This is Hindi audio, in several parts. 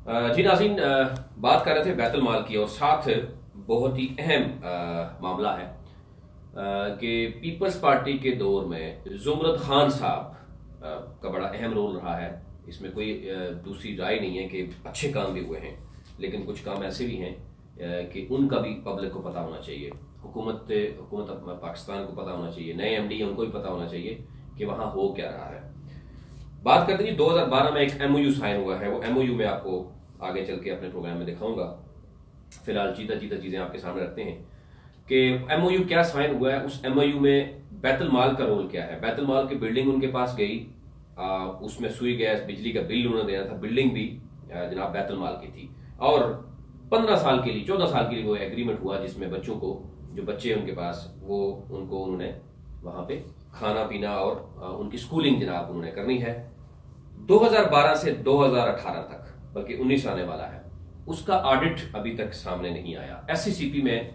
जी नाज़रीन, बात कर रहे थे बैतुल माल की और साथ बहुत ही अहम मामला है कि पीपल्स पार्टी के दौर में जुमरद खान साहब का बड़ा अहम रोल रहा है। इसमें कोई दूसरी राय नहीं है कि अच्छे काम भी हुए हैं, लेकिन कुछ काम ऐसे भी हैं कि उनका भी पब्लिक को पता होना चाहिए। हुकूमत पाकिस्तान को पता होना चाहिए, नए एमडी उनको भी पता होना चाहिए कि वहाँ हो क्या रहा है। बात करते हैं 2012 में एक एमओयू साइन हुआ है। वो एमओयू में आपको आगे चल के अपने प्रोग्राम में दिखाऊंगा। फिलहाल चीता चीता चीजें आपके सामने रखते हैं कि एमओयू क्या साइन हुआ है। उस एमओयू में बैतुल माल का रोल क्या है। बैतुल माल की बिल्डिंग उनके पास गई, उसमें सुई गैस बिजली का बिल उन्होंने देना था। बिल्डिंग भी जनाब बैतुल माल की थी और 15 साल के लिए 14 साल के लिए वो एग्रीमेंट हुआ, जिसमें बच्चों को, जो बच्चे उनके पास, वो उनको उन्होंने वहां पे खाना पीना और उनकी स्कूलिंग जनाब उन्होंने करनी है। 2012 से 2018 तक, बल्कि 19 आने वाला है, उसका ऑडिट अभी तक सामने नहीं आया। एससीसीपी में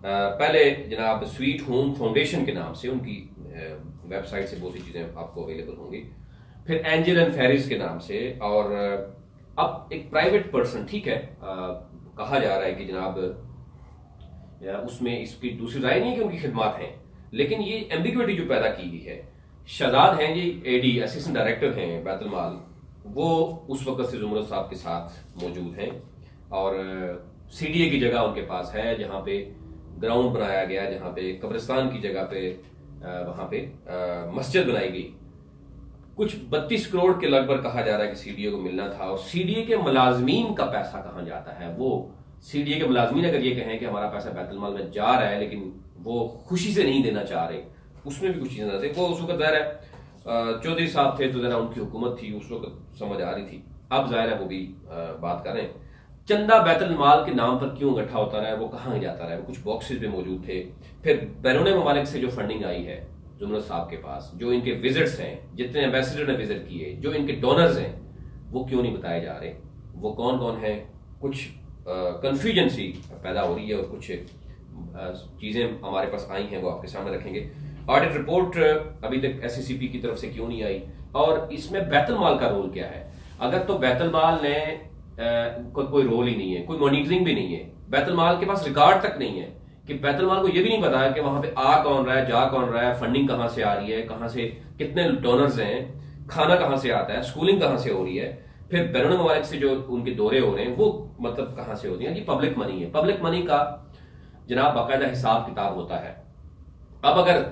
पहले जनाब स्वीट होम फाउंडेशन के नाम से उनकी वेबसाइट से बहुत सी चीजें आपको अवेलेबल होंगी, फिर एंजल एंड फेरिस के नाम से, और अब एक प्राइवेट पर्सन, ठीक है, कहा जा रहा है कि जनाब उसमें इसकी दूसरी राय नहीं है कि उनकी खिदमत हैं, लेकिन ये एम्बिग्युइटी जो पैदा की गई है। शहजाद हैं जी, एडी असिस्टेंट डायरेक्टर हैं बैतुल माल, वो उस वक्त से जुमरद साहब के साथ मौजूद हैं और सीडीए की जगह उनके पास है, जहां पे ग्राउंड बनाया गया, जहां पे कब्रिस्तान की जगह पे वहां पे मस्जिद बनाई गई। कुछ 32 करोड़ के लगभग कहा जा रहा है कि सीडीए को मिलना था। और सीडीए के मुलाजमीन का पैसा कहां जाता है। वो सीडीए के मुलाजमीन अगर ये कहें कि हमारा पैसा बैतुल माल में जा रहा है, लेकिन वो खुशी से नहीं देना चाह रहे, उसमें भी कुछ चीजें रहती। वो उस वक्त जाहिर है चौधरी साहब थे, तो जरा उनकी हुकूमत थी, उस वक्त समझ आ रही थी। अब जाहिर है वो भी बात कर रहे हैं। चंदा बैतुल माल के नाम पर क्यों इकट्ठा होता रहा है, वो कहाँ जाता रहा है। वो कुछ बॉक्सेस भी मौजूद थे। फिर बैरून ममालिक से जो फंडिंग आई है जुमरद साहब के पास, जो इनके विजिट्स हैं, जितने एम्बेसडर ने विजिट किए, जो इनके डोनर्स हैं, वो क्यों नहीं बताए जा रहे, वो कौन कौन है। कुछ कंफ्यूजन सी पैदा हो रही है और कुछ चीजें हमारे पास आई हैं, वो आपके सामने रखेंगे। ऑडिट रिपोर्ट अभी तक एससीसीपी की तरफ से क्यों नहीं आई, और इसमें बैतुल माल का रोल क्या है। अगर तो बैतुल माल ने कोई रोल ही नहीं है, कोई मॉनिटरिंग भी नहीं है, बैतुल माल के पास रिकॉर्ड तक नहीं है कि बैतुल माल को यह भी नहीं पता है कि वहां पे आ कौन रहा है, जा कौन रहा है, फंडिंग कहां से आ रही है, कहां से कितने डोनर्स हैं, खाना कहां से आता है, स्कूलिंग कहां से हो रही है, फिर बैरून ममालिक से जो उनके दौरे हो रहे हैं वो मतलब कहां से होती है। ये पब्लिक मनी है। पब्लिक मनी का जनाब बाकायदा हिसाब किताब होता है। अब अगर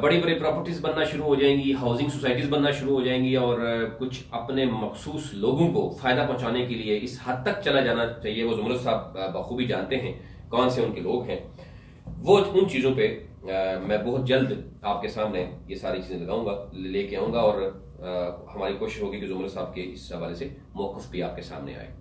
बड़ी बड़ी प्रॉपर्टीज बनना शुरू हो जाएंगी, हाउसिंग सोसाइटीज बनना शुरू हो जाएंगी, और कुछ अपने मखसूस लोगों को फायदा पहुंचाने के लिए इस हद तक चला जाना चाहिए। वो जुमरद साहब बखूबी जानते हैं कौन से उनके लोग हैं। वो उन चीजों पे मैं बहुत जल्द आपके सामने ये सारी चीजें लगाऊंगा, लेके आऊंगा, और हमारी कोशिश होगी कि जुमरद साहब के इस हवाले से मौक़िफ़ भी आपके सामने आए।